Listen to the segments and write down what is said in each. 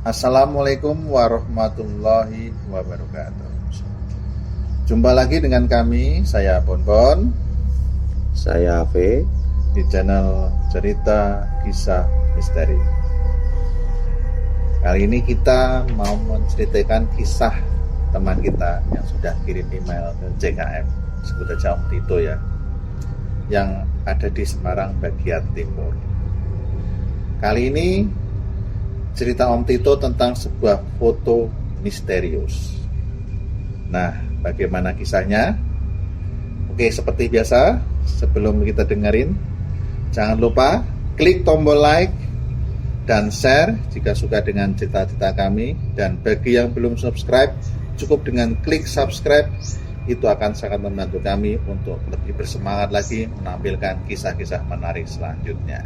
Assalamualaikum warahmatullahi wabarakatuh. Jumpa lagi dengan kami, saya Bonbon, Saya V. di channel Cerita Kisah Misteri. Kali ini kita mau menceritakan kisah teman kita yang sudah kirim email ke JKM, sebut aja Om Tito ya, yang ada di Semarang bagian timur. Kali ini cerita Om Tito tentang sebuah foto misterius. Nah, bagaimana kisahnya? Oke, seperti biasa, sebelum kita dengerin, jangan lupa klik tombol like dan share jika suka dengan cerita-cerita kami. Dan bagi yang belum subscribe, cukup dengan klik subscribe. Itu akan sangat membantu kami untuk lebih bersemangat lagi menampilkan kisah-kisah menarik selanjutnya.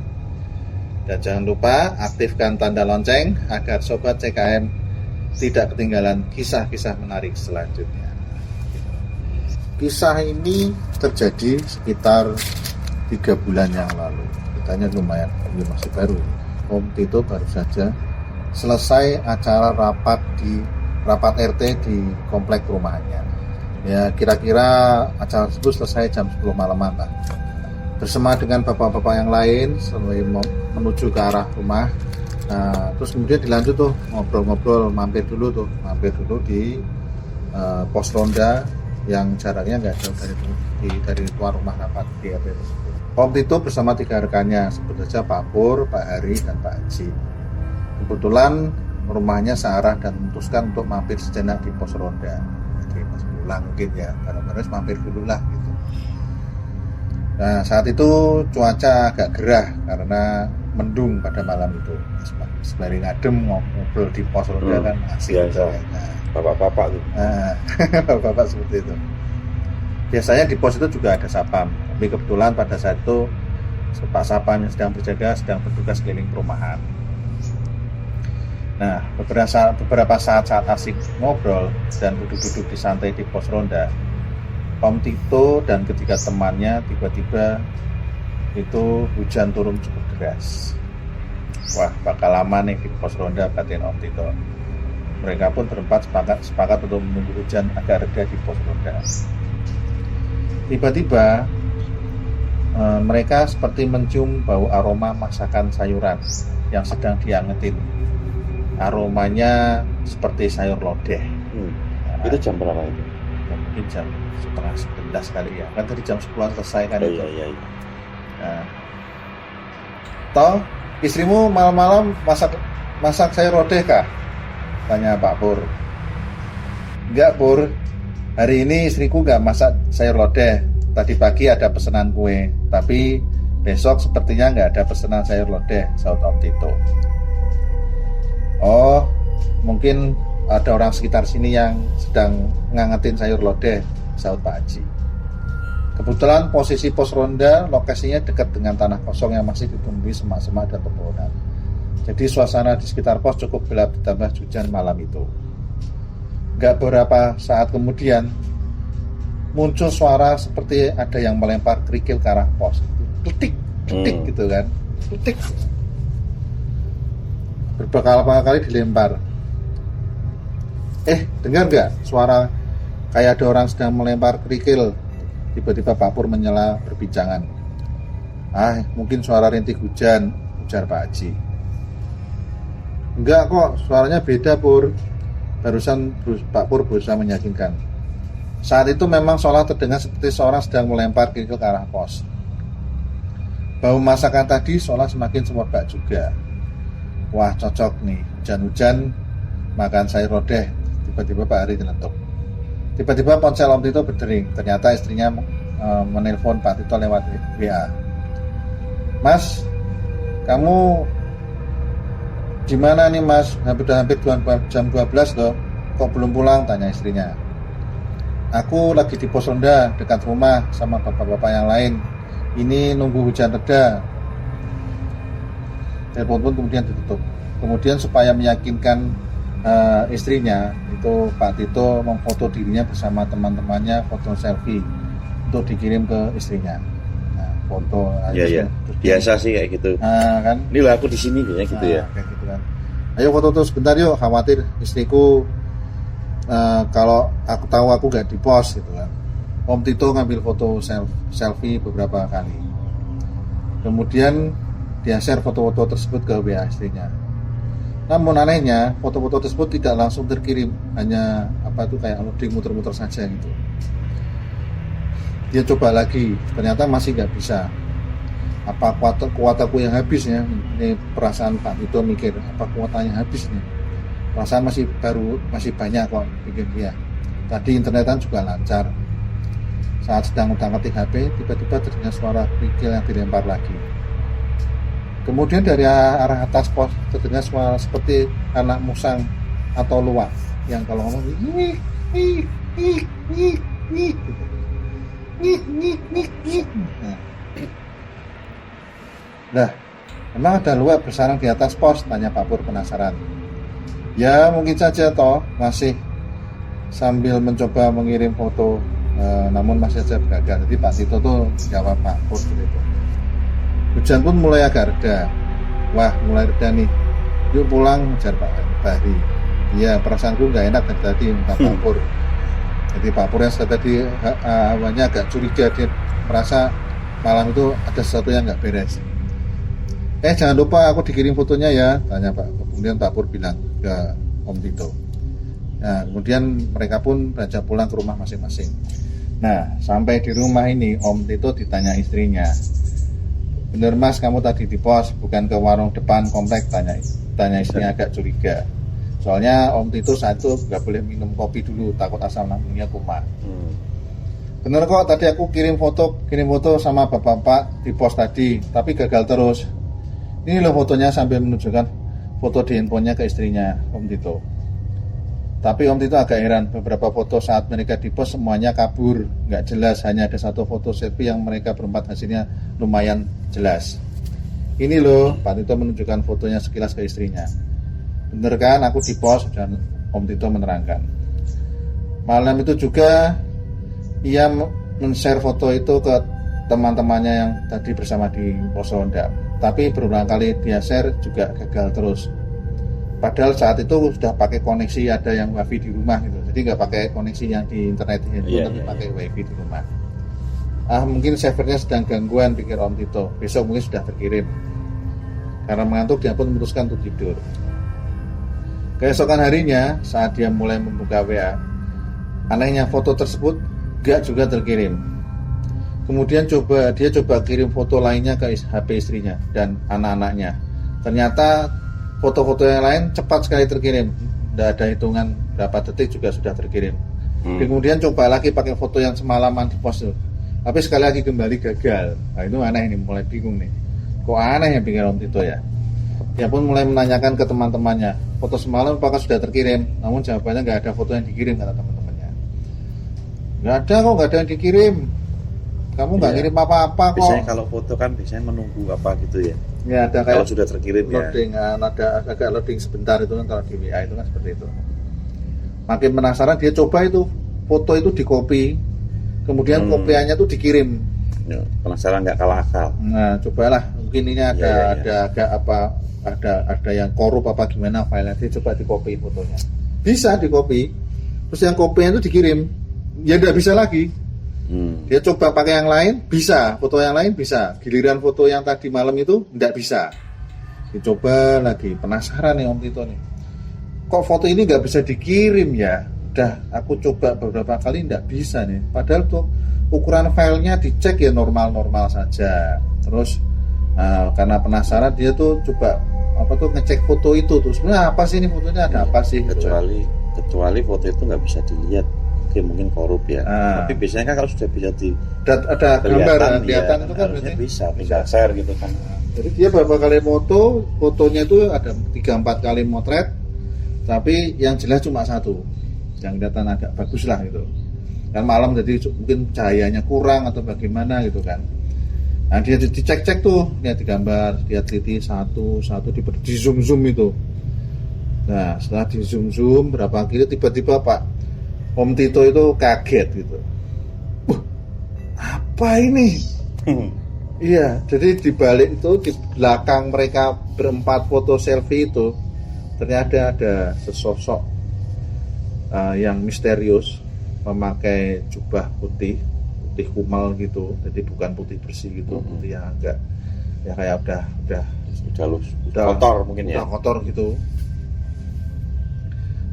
Dan jangan lupa aktifkan tanda lonceng agar Sobat CKM tidak ketinggalan kisah-kisah menarik selanjutnya. Kisah ini terjadi sekitar 3 bulan yang lalu. Kitanya lumayan, masih baru. Om Tito baru saja selesai acara rapat RT di komplek rumahnya. Ya, kira-kira acara tersebut selesai jam 10 malaman lah. Bersama dengan bapak-bapak yang lain sampai menuju ke arah rumah. Nah, terus kemudian dilanjut tuh ngobrol-ngobrol, mampir dulu di pos ronda yang jaraknya nggak jauh dari tuan rumah rapat di RT tersebut. Om Tito bersama 3 rekannya, sebut saja Pak Pur, Pak Hari, dan Pak Haji. Kebetulan rumahnya searah dan memutuskan untuk mampir sejenak di pos ronda. Oke, pas pulang mungkin ya, bareng-bareng mampir dulu lah gitu. Nah, saat itu cuaca agak gerah karena mendung pada malam itu. Sembari ngadem ngobrol di pos ronda kan asik biasa. Nah, Bapak-bapak tuh. Nah, bapak seperti itu. Biasanya di pos itu juga ada sapam, tapi kebetulan pada saat itu Pak Sapam yang sedang berjaga sedang bertugas keliling perumahan. Nah, beberapa saat asik ngobrol dan duduk-duduk di santai di pos ronda, Om Tito dan ketiga temannya tiba-tiba itu hujan turun cukup deras. Wah, bakal lama nih di pos ronda, batin Om Tito. Mereka pun berempat sepakat untuk menunggu hujan agak reda di pos ronda. Tiba-tiba mereka seperti mencium bau aroma masakan sayuran yang sedang diangetin. Aromanya seperti sayur lodeh. Nah, Itu jam berapa itu? mungkin jam setengah 11 kali ya. Kan tadi jam 10 selesai kan itu. Iya. Nah, toh istrimu malam-malam masak sayur lodeh kah? Tanya Pak Pur. Enggak, Pur. Hari ini istriku enggak masak sayur lodeh. Tadi pagi ada pesanan kue, tapi besok sepertinya enggak ada pesanan sayur lodeh, sahut Om Tito. Oh, mungkin ada orang sekitar sini yang sedang ngangetin sayur lodeh, sahut Pak Haji. Kebetulan posisi pos ronda lokasinya dekat dengan tanah kosong yang masih ditumbuhi semak-semak dan pepohonan. Jadi suasana di sekitar pos cukup gelap ditambah hujan malam itu. Gak beberapa saat kemudian muncul suara seperti ada yang melempar kerikil ke arah pos. Kletik gitu kan. Kletik. Berkali-kali dilempar. Dengar gak suara kayak ada orang sedang melempar kerikil? Tiba-tiba Pak Pur menyela perbincangan. Mungkin suara rintik hujan, ujar Pak Haji. Enggak kok, suaranya beda Pur. Barusan Pak Pur berusaha meyakinkan. Saat itu memang seolah terdengar seperti seorang sedang melempar kerikil ke arah pos. Bau masakan tadi seolah semakin semerbak juga. Wah, cocok nih, hujan-hujan makan sayur lodeh. Tiba-tiba Pak Hari diletuk. Tiba-tiba ponsel Om Tito berdering. Ternyata istrinya menelpon Pak Tito lewat WA. Mas, kamu gimana nih Mas? Hampir jam 12 loh. Kok belum pulang? Tanya istrinya. Aku lagi di pos ronda dekat rumah sama bapak-bapak yang lain. Ini nunggu hujan reda. Telepon pun kemudian ditutup. Kemudian supaya meyakinkan istrinya, itu Pak Tito memfoto dirinya bersama teman-temannya, foto selfie untuk dikirim ke istrinya. Nah, foto Iya. Biasa sih kayak gitu. kan? Ini lah aku di sini kayaknya gitu ya. Kayak gitu kan. ayo foto sebentar yuk, khawatir istriku kalau aku tahu aku gak di post gitu kan. Om Tito ngambil foto selfie beberapa kali, kemudian dia share foto-foto tersebut ke WA istrinya. Namun anehnya foto-foto tersebut tidak langsung terkirim, hanya kayak loading muter-muter saja gitu. Dia coba lagi, ternyata masih nggak bisa. Apa kuat aku yang habis ya? Ini perasaan Pak Tito mikir, apa kuotanya habis nih? Perasaan masih banyak kok, pikir dia. Tadi internetan juga lancar. Saat sedang utak-atik HP, tiba-tiba terdengar suara kerikil yang dilempar lagi. Kemudian dari arah atas pos terdengar suara seperti anak musang atau luwak yang kalau ngomong Nah, memang ada luwak bersarang di atas pos, tanya Pak Pur penasaran. Ya mungkin saja toh, masih sambil mencoba mengirim foto, namun masih saja gagal. Jadi Pak Tito tuh jawab Pak Pur gitu. Hujan pun mulai agak reda. Wah, mulai reda nih. Yuk pulang, ujar Pak Bahri. Iya, perasaanku nggak enak dari tadi, minta Pak Pur. Jadi Pak Pur yang tadi awalnya agak curiga, dia merasa malam itu ada sesuatu yang nggak beres. Jangan lupa aku dikirim fotonya ya, tanya Pak. Kemudian Pak Pur bilang ke Om Tito. Nah, kemudian mereka pun beranjak pulang ke rumah masing-masing. Nah, sampai di rumah ini Om Tito ditanya istrinya. Bener Mas, kamu tadi di pos, bukan ke warung depan komplek, tanya istrinya agak curiga. Soalnya Om Tito saat itu nggak boleh minum kopi dulu, takut asam lambungnya kumat. Bener kok, tadi aku kirim foto sama bapak-bapak di pos tadi, tapi gagal terus. Ini loh fotonya, sambil menunjukkan foto di handphonenya ke istrinya Om Tito. Tapi Om Tito agak heran, beberapa foto saat mereka di pos semuanya kabur, nggak jelas, hanya ada satu foto selfie yang mereka berempat hasilnya lumayan jelas. Ini loh, Pak Tito menunjukkan fotonya sekilas ke istrinya. Bener kan, aku di pos, dan Om Tito menerangkan. Malam itu juga ia men-share foto itu ke teman-temannya yang tadi bersama di pos Ronda. Tapi berulang kali dia share juga gagal terus. Padahal saat itu sudah pakai koneksi, ada yang wifi di rumah gitu. Jadi nggak pakai koneksi yang di internet tapi pakai wifi di rumah. Mungkin servernya sedang gangguan, pikir Om Tito. Besok mungkin sudah terkirim. Karena mengantuk, dia pun memutuskan untuk tidur. Keesokan harinya, saat dia mulai membuka WA, anehnya foto tersebut gak juga terkirim. Kemudian dia coba kirim foto lainnya ke HP istrinya dan anak-anaknya. Ternyata foto-foto yang lain cepat sekali terkirim. Tidak ada hitungan berapa detik juga sudah terkirim. Kemudian coba lagi pakai foto yang semalaman di post. Tapi sekali lagi kembali gagal. Nah, itu aneh ini, mulai bingung nih. Kok aneh ya, pikir Om Tito ya. Dia pun mulai menanyakan ke teman-temannya, foto semalam apakah sudah terkirim? Namun jawabannya nggak ada foto yang dikirim, kata teman-temannya. Nggak ada kok, nggak ada yang dikirim. Kamu nggak ngirim apa-apa kok. Biasanya kalau foto kan biasanya menunggu apa gitu ya. Ya ada kayak kalau sudah terkirim loading, ya. Ada agak loading sebentar itu kan, kalau di WA itu kan seperti itu. Makin penasaran dia coba itu foto itu di copy, kemudian kopiannya tuh dikirim. Ya, penasaran nggak kalah akal. Nah cobalah, mungkin ini ada yang korup apa gimana filenya, dia coba di copy fotonya. Bisa di copy, terus yang kopinya itu dikirim, ya nggak bisa lagi. Dia coba pakai yang lain, bisa, foto yang lain bisa, giliran foto yang tadi malam itu nggak bisa. Dicoba lagi, penasaran nih Om Tito nih, kok foto ini nggak bisa dikirim ya. Udah aku coba beberapa kali nggak bisa nih, padahal tuh ukuran filenya dicek ya normal-normal saja. Terus karena penasaran dia tuh coba ngecek foto itu tuh, sebenarnya apa sih ini fotonya, ada apa sih, kecuali foto itu nggak bisa dilihat. Mungkin korup ya. Tapi biasanya kan kalau sudah bisa ada gambar kelihatan itu kan harusnya bisa share gitu kan. Jadi dia beberapa kali fotonya itu ada 3-4 kali motret, tapi yang jelas cuma satu, yang kelihatan agak bagus lah gitu. Kan malam jadi mungkin cahayanya kurang atau bagaimana gitu kan. Nah dia dicek-cek tuh, lihat di gambar, dia teliti satu di zoom itu. Nah setelah di zoom berapa kali, tiba-tiba Pak Om Tito itu kaget gitu. Apa ini? Iya, jadi di balik itu, di belakang mereka berempat foto selfie itu, ternyata ada sesosok yang misterius memakai jubah putih kumal gitu, jadi bukan putih bersih gitu, putih yang agak ya kayak udah kotor mungkin ya. Udah kotor gitu.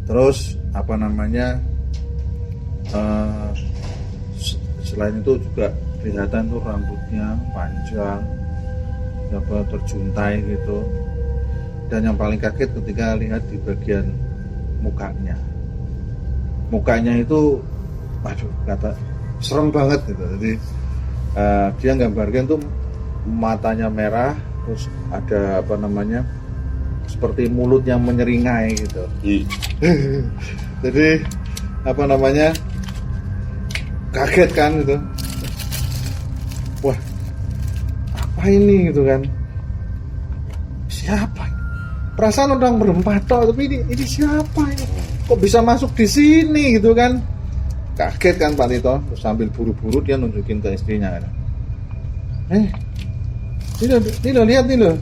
Terus apa namanya? Selain itu juga kelihatan tuh rambutnya panjang, terjuntai gitu. Dan yang paling kaget ketika lihat di bagian mukanya. Mukanya itu, aduh, kata serem banget gitu. Jadi dia gambarkan tuh matanya merah, terus ada apa namanya, seperti mulut yang menyeringai gitu. Jadi apa namanya, kaget kan gitu. Wah, apa ini gitu kan? Siapa ini? Perasaan orang berempat toh, tapi ini siapa ini? Kok bisa masuk di sini gitu kan? Kaget kan Pak Tito, terus sambil buru-buru dia nunjukin ke istrinya kan. Ini lo lihat nih lo,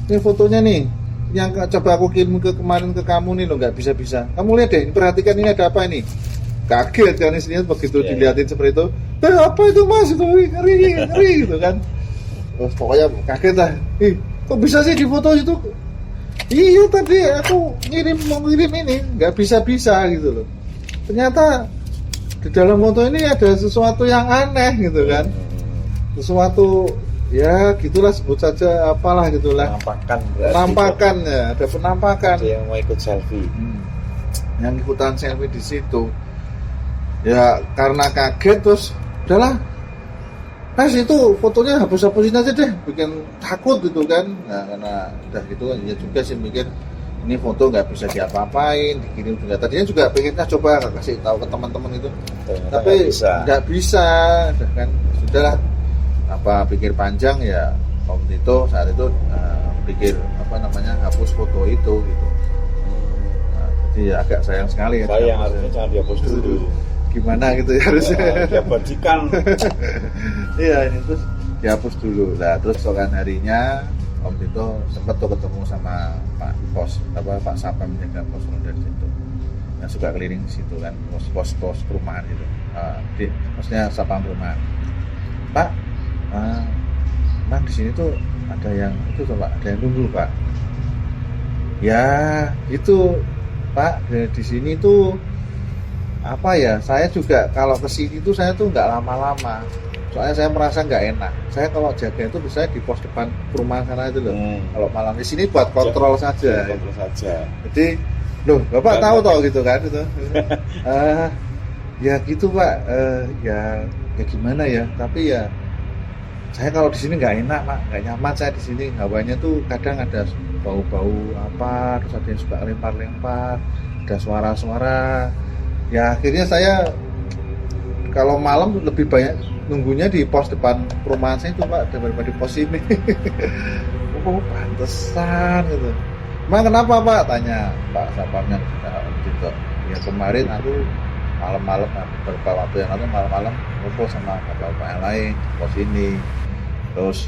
ini fotonya nih, yang coba aku kirim kemarin ke kamu nih lo, nggak bisa. Kamu lihat deh, perhatikan ini ada apa ini? Kaget kan istrinya begitu dilihatin seperti itu. Apa itu mas? Itu ngeri gitu kan. Terus pokoknya kaget lah. Kok bisa sih di foto itu? Iya tadi aku mau ngirim ini, nggak bisa gitu loh. Ternyata di dalam foto ini ada sesuatu yang aneh gitu kan. Sesuatu ya gitulah, sebut saja apalah gitulah. Penampakan ya, ada penampakan. Ada yang mau ikut selfie. Yang ikutan selfie di situ. Ya karena kaget terus udahlah. Itu fotonya hapus-hapusin aja deh, bikin takut gitu kan. Nah karena udah gitu ya juga sih mikir ini foto nggak bisa diapa-apain, dikirim juga. Tadinya juga pengennya coba kasih tahu ke teman-teman itu, tapi nggak bisa kan. Sudahlah, apa pikir panjang ya Om Tito saat itu pikir apa namanya hapus foto itu gitu. Nah, jadi ya agak sayang sekali ya. Sayang, harusnya jangan dihapus dulu. Gimana gitu ya harusnya. Dia bajikan. Iya, ini terus dihapus dulu. Nah, terus sokan harinya Om Tito sempat tuh ketemu sama Pak Sapam menjaga pos dari situ. Yang suka keliling di situ kan, pos perumahan itu. Maksudnya Sapam perumahan. Pak, Mang di sini tuh ada yang itu tuh Pak, ada yang nunggu Pak. Ya, gitu Pak, di sini tuh apa ya, saya juga kalau kesini tuh saya tuh nggak lama-lama, soalnya saya merasa nggak enak. Saya kalau jaga itu bisa di pos depan perumahan sana itu loh. Kalau malam di sini buat kontrol saja. Jadi loh Bapak tahu toh gitu kan itu. Ya gitu Pak, ya gimana ya, tapi ya saya kalau di sini nggak enak Pak, nggak nyaman saya di sini. Hawanya tuh kadang ada bau-bau apa, terus ada yang suka lempar-lempar, ada suara-suara. Ya akhirnya saya kalau malam lebih banyak nunggunya di pos depan perumahan saya itu Pak, daripada di pos ini. Oh pantesan gitu. Emang kenapa Pak? Tanya Pak Sapamnya gitu. Ya kemarin aku malam-malam beberapa waktu yang lalu malam-malam ngumpul sama bapak-bapak yang lain di pos ini. Terus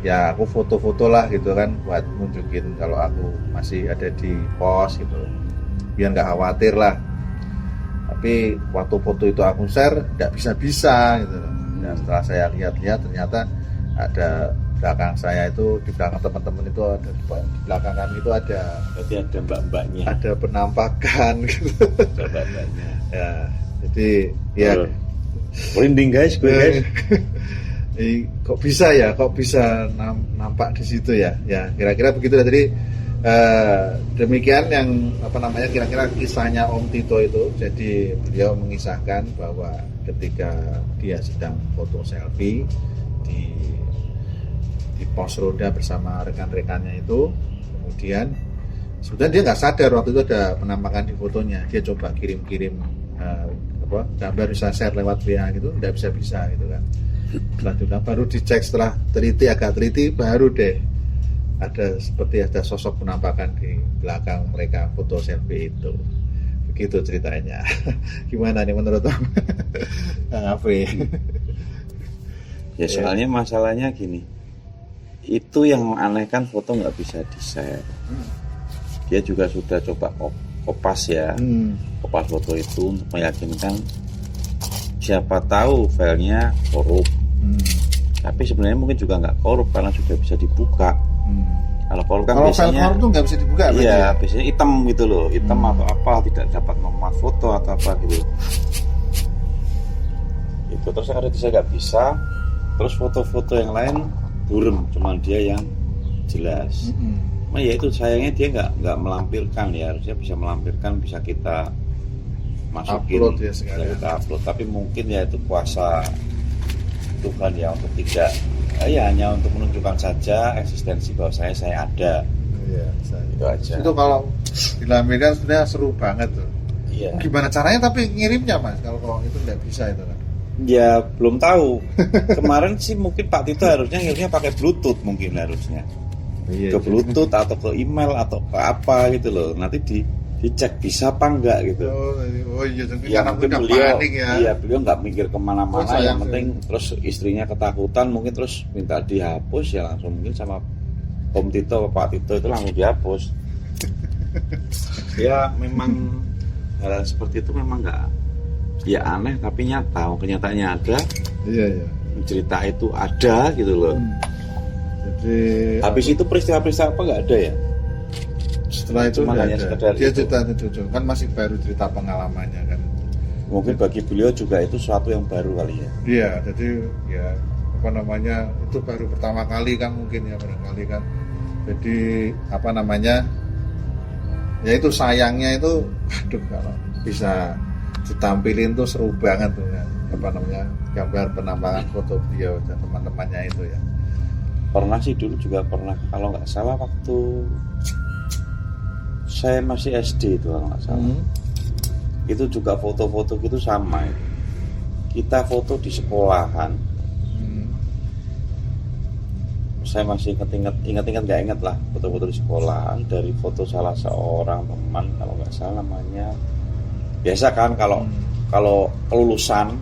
ya aku foto-foto lah gitu kan, buat nunjukin kalau aku masih ada di pos gitu, biar nggak khawatir lah. Tapi waktu foto itu aku share nggak bisa gitu. Dan setelah saya lihat-lihat ternyata ada belakang saya itu, di belakang teman-teman itu ada, di belakang kami itu ada. Berarti ada mbak-mbaknya. Ada penampakan gitu. Ada mbak-mbaknya. Ya, jadi ya. Merinding guys. Kok bisa nampak di situ ya? Ya kira-kira begitu lah. Jadi demikian yang apa namanya kira-kira kisahnya Om Tito itu. Jadi beliau mengisahkan bahwa ketika dia sedang foto selfie di pos roda bersama rekan-rekannya itu, kemudian sebenarnya dia nggak sadar waktu itu ada penampakan di fotonya. Dia coba kirim gambar, bisa share lewat WA gitu, nggak bisa gitu kan. Setelah baru dicek, setelah agak teliti baru deh ada sosok penampakan di belakang mereka foto selfie itu. Begitu ceritanya. Gimana nih menurut Om Afri? Ya soalnya masalahnya gini, itu yang menganehkan foto nggak bisa di-share. dia juga sudah coba kopas ya, kopas foto itu untuk meyakinkan siapa tahu filenya korup. Tapi sebenarnya mungkin juga nggak korup karena sudah bisa dibuka. Kalau korup kan biasanya korup tuh nggak bisa dibuka. Iya, biasanya hitam gitu loh, hitam atau apa, tidak dapat memuat foto atau apa gitu. Itu terus ada saya nggak bisa. Terus foto-foto yang lain burem, cuman dia yang jelas. Nah ya itu sayangnya dia nggak melampirkan ya, harusnya bisa melampirkan, bisa kita masukin, upload ya sekarang. Kita upload. Tapi mungkin ya itu kuasa Tuhan ya untuk tidak, ya hanya untuk menunjukkan saja eksistensi bahwa saya ada. Iya, itu aja. Itu kalau dilampirkan sebenarnya seru banget tuh. Iya. Gimana caranya tapi ngirimnya Mas? Kalau itu nggak bisa itu kan? Ya belum tahu. Kemarin sih mungkin Pak Tito harusnya ngirimnya pakai Bluetooth mungkin harusnya. Iya, ke Bluetooth atau ke email atau ke apa gitu loh. Nanti dicek bisa apa enggak gitu. Oh iya, ya mungkin beliau panik ya. Iya, beliau nggak mikir kemana-mana. Yang penting terus istrinya ketakutan, mungkin terus minta dihapus ya langsung mungkin sama Om Tito, Pak Tito itu langsung dihapus. Ya memang hal seperti itu memang nggak, ya aneh tapi nyata. Kenyataannya ada. Iya. Cerita itu ada gitu loh. Jadi habis itu peristiwa-peristiwa apa nggak ada ya? Setelah itu hanya sekedar dia cerita itu kan masih baru cerita pengalamannya kan. Mungkin bagi beliau juga itu suatu yang baru kali ya. Iya, jadi ya apa namanya itu baru pertama kali kan mungkin ya barangkali kan. Jadi apa namanya ya itu sayangnya itu, aduh kalau bisa ditampilin tuh seru banget tuh ya. Apa namanya gambar penambangan foto beliau dan teman-temannya itu ya. Pernah sih dulu juga pernah, kalau nggak salah waktu saya masih SD itu kalau nggak salah. Itu juga foto-foto gitu sama itu. Kita foto di sekolahan. Saya masih ingat-ingat nggak ingat lah foto-foto di sekolahan, dari foto salah seorang teman kalau nggak salah namanya. Biasa kan kalau kelulusan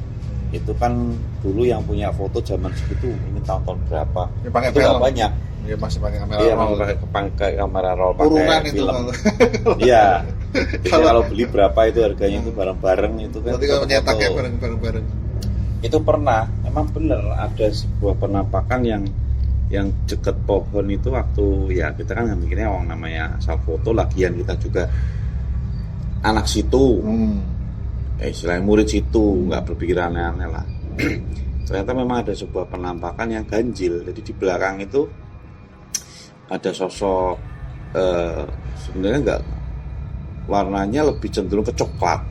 itu kan dulu yang punya foto zaman segitu ini tahun-tahun berapa ya, pakai itu nggak banyak. Iya masih pakai kamera roll. Iya masih pakai kamera roll, pakai film. Iya. Jadi kalau beli berapa itu harganya itu bareng-bareng itu kan. Berarti kalau nyetaknya bareng-bareng. Itu pernah, emang bener ada sebuah penampakan yang deket pohon itu waktu ya kita kan mikirnya orang namanya asal foto, lagian kita juga anak situ. Istilahnya murid situ, nggak berpikir aneh-aneh lah. Ternyata memang ada sebuah penampakan yang ganjil. Jadi di belakang itu ada sosok sebenarnya nggak, warnanya lebih cenderung ke coklat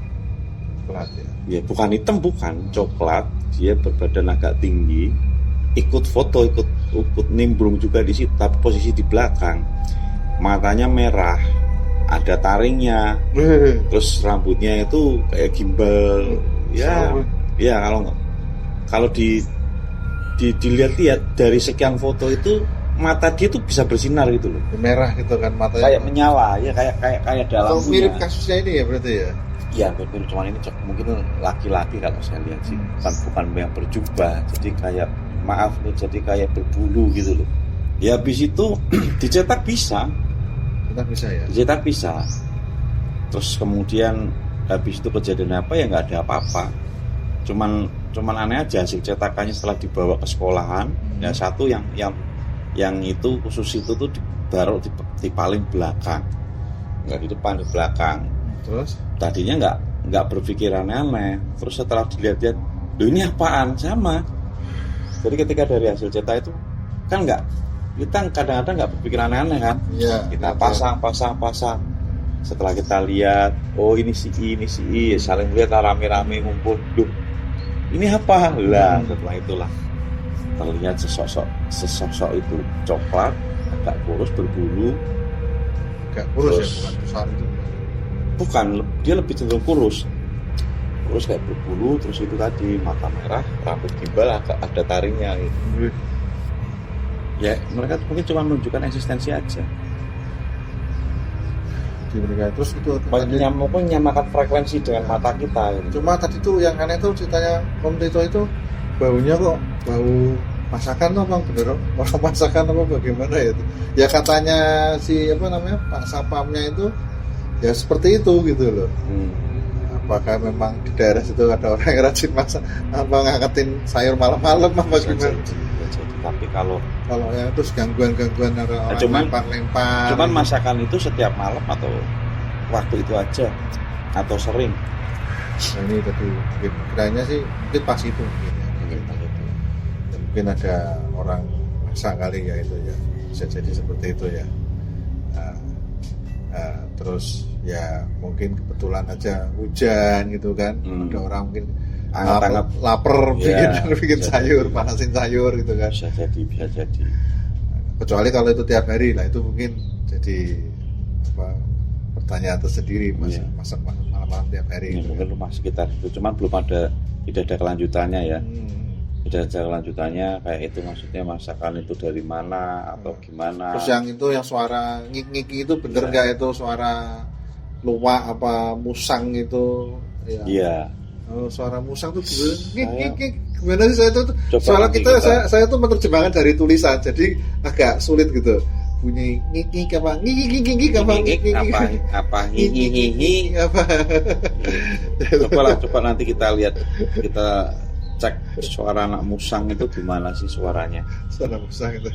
ya, bukan hitam, bukan coklat. Dia berbadan agak tinggi, ikut foto, ikut nimbrung juga di situ, tapi posisi di belakang. Matanya merah, ada taringnya, terus rambutnya itu kayak gimbal. Ya kalau dilihat-lihat dari sekian foto itu, mata dia tuh bisa bersinar gitu loh, merah gitu kan matanya, kayak menyala ya, kayak dalam mirip kasusnya ini ya berarti ya. Iya betul, cuman ini mungkin laki-laki kalau saya lihat sih, bukan yang berjubah, jadi kayak maaf nih, jadi kayak berbulu gitu loh. Ya habis itu dicetak bisa ya, dicetak bisa. Terus kemudian habis itu kejadian apa ya, nggak ada apa-apa, cuman aneh aja hasil cetakannya setelah dibawa ke sekolahan. Ya satu yang itu khusus itu tuh ditaruh di paling belakang, nggak di depan, di belakang. Terus tadinya nggak berpikir aneh-aneh, terus setelah dilihat-lihat, loh ini apaan, sama. Jadi ketika dari hasil cetak itu kan kita kadang-kadang nggak berpikir aneh-aneh kan, kita pasang. Setelah kita lihat, oh ini si I, saling lihat rame-rame ngumpul, duh ini apa lah. Setelah itulah terlihat sesosok itu coklat, agak kurus, berbulu. Agak kurus terus, ya, bukan besar itu. Bukan, dia lebih cenderung kurus kayak berbulu, terus itu tadi mata merah, rambut gimbal, agak ada taringnya gitu. Ya mereka mungkin cuma menunjukkan eksistensi aja. Terus itu menyamakan frekuensi dengan mata kita gitu. Cuma tadi tuh yang aneh tuh ceritanya Om Tito itu baunya kok bau masakan tuh apa bener orang masakan apa bagaimana ya itu ya katanya si apa namanya Pak Sapamnya itu ya seperti itu gitu loh. Apakah memang di daerah situ ada orang yang rajin masak apa ngangkatin sayur malam-malam apa gimana? Tapi kalau Ya terus gangguan-gangguan orang lempar-lempar. Cuman masakan itu setiap malam atau waktu itu aja atau sering? Nah, ini tadi mungkin kiranya sih mungkin pas itu mungkin ya. Mungkin ada orang masak kali ya itu ya bisa jadi seperti itu ya. Terus ya mungkin kebetulan aja hujan gitu kan, ada orang mungkin lapar bikin sayur, panasin sayur gitu kan. Bisa jadi. Kecuali kalau itu tiap hari lah itu mungkin jadi pertanyaan tersendiri masak malam-malam tiap hari. Gitu. Mungkin rumah sekitar itu, cuman tidak ada kelanjutannya ya. Tidak ada kelanjutannya kayak itu maksudnya masakan itu dari mana atau gimana. Terus yang suara ngik-ngik itu bener nggak itu suara luwak apa musang itu? Iya. Oh, suara musang tuh ngik-ngik gimana sih saya tuh? Soalnya saya tuh menerjemahkan dari tulisan jadi agak sulit gitu. Bunyi ngik-ngik apa ngik-ngik apa ngik-ngik apa. Coba nanti kita lihat cek suara anak musang itu gimana sih suaranya. Suara musang itu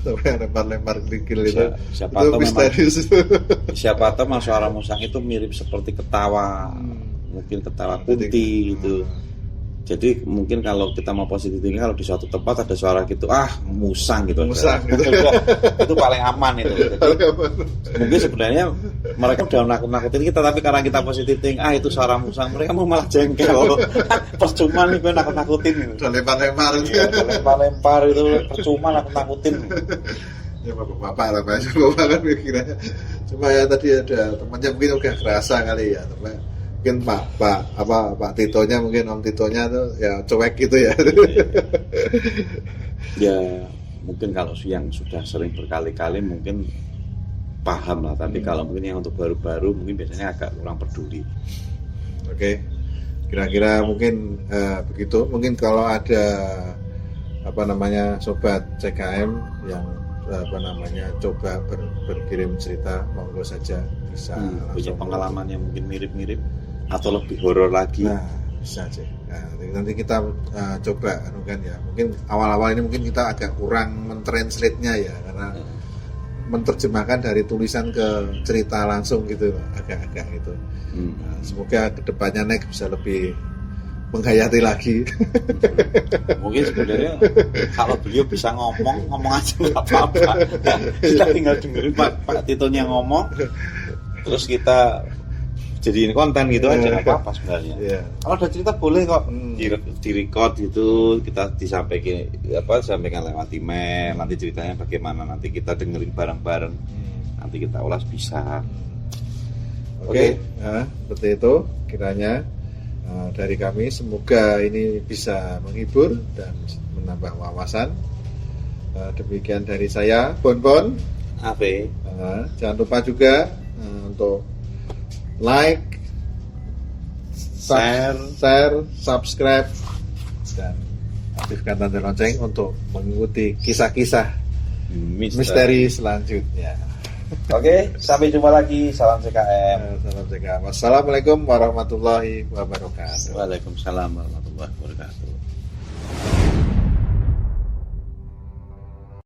sampai lempar-lempar kerikil itu. Siapa tahu suara musang itu mirip seperti ketawa. Mungkin ketawa kunti gitu. Jadi mungkin kalau kita mau positif tinggi, kalau di suatu tempat ada suara gitu, musang gitu. Musang gitu. Itu paling aman itu. Jadi, mungkin sebenarnya mereka udah nakut-nakutin kita, tapi karena kita positif tinggi, itu suara musang, mereka mau malah jengkel. Percuma nih gue nakut-nakutin gitu. Udah lempar-lempar itu. Iya, lempar-lempar itu percuma nakut-nakutin. Ya bapak lah kan pikirannya. Cuma ya tadi ada temannya mungkin udah kerasa kali ya, teman. Mungkin Pak Titonya mungkin Om Titonya tuh ya cuek gitu ya. Ya mungkin kalau yang sudah sering berkali-kali mungkin paham lah, tapi kalau mungkin yang untuk baru-baru mungkin biasanya agak kurang peduli. Oke. Kira-kira mungkin begitu. Mungkin kalau ada sobat CKM yang coba berkirim cerita, monggo saja bisa punya pengalaman yang mungkin mirip-mirip atau lebih horor lagi. Nah, bisa sih. Nah, nanti kita coba kan ya. Mungkin awal-awal ini mungkin kita agak kurang mentranslate-nya ya, karena menerjemahkan dari tulisan ke cerita langsung gitu, agak-agak gitu. Nah, semoga kedepannya Nek bisa lebih menghayati lagi. Mungkin sebenarnya kalau beliau bisa ngomong aja nggak apa-apa. Kita tinggal dengerin Pak Titonya ngomong, terus kita jadiin konten gitu aja, nggak apa-apa sebenarnya. Yeah. Kalau ada cerita boleh kok di-record gitu, kita disampaikan lewat email, nanti ceritanya bagaimana, nanti kita dengerin bareng-bareng, nanti kita ulas bisa. Oke. Nah, seperti itu kiranya dari kami, semoga ini bisa menghibur dan menambah wawasan. Demikian dari saya, Bon. Ave. Jangan lupa juga untuk like, share, subscribe, dan aktifkan tanda lonceng untuk mengikuti kisah-kisah misteri selanjutnya. Oke, sampai jumpa lagi. Salam CKM. Salam CKM. Wassalamualaikum warahmatullahi wabarakatuh. Waalaikumsalam warahmatullahi wabarakatuh.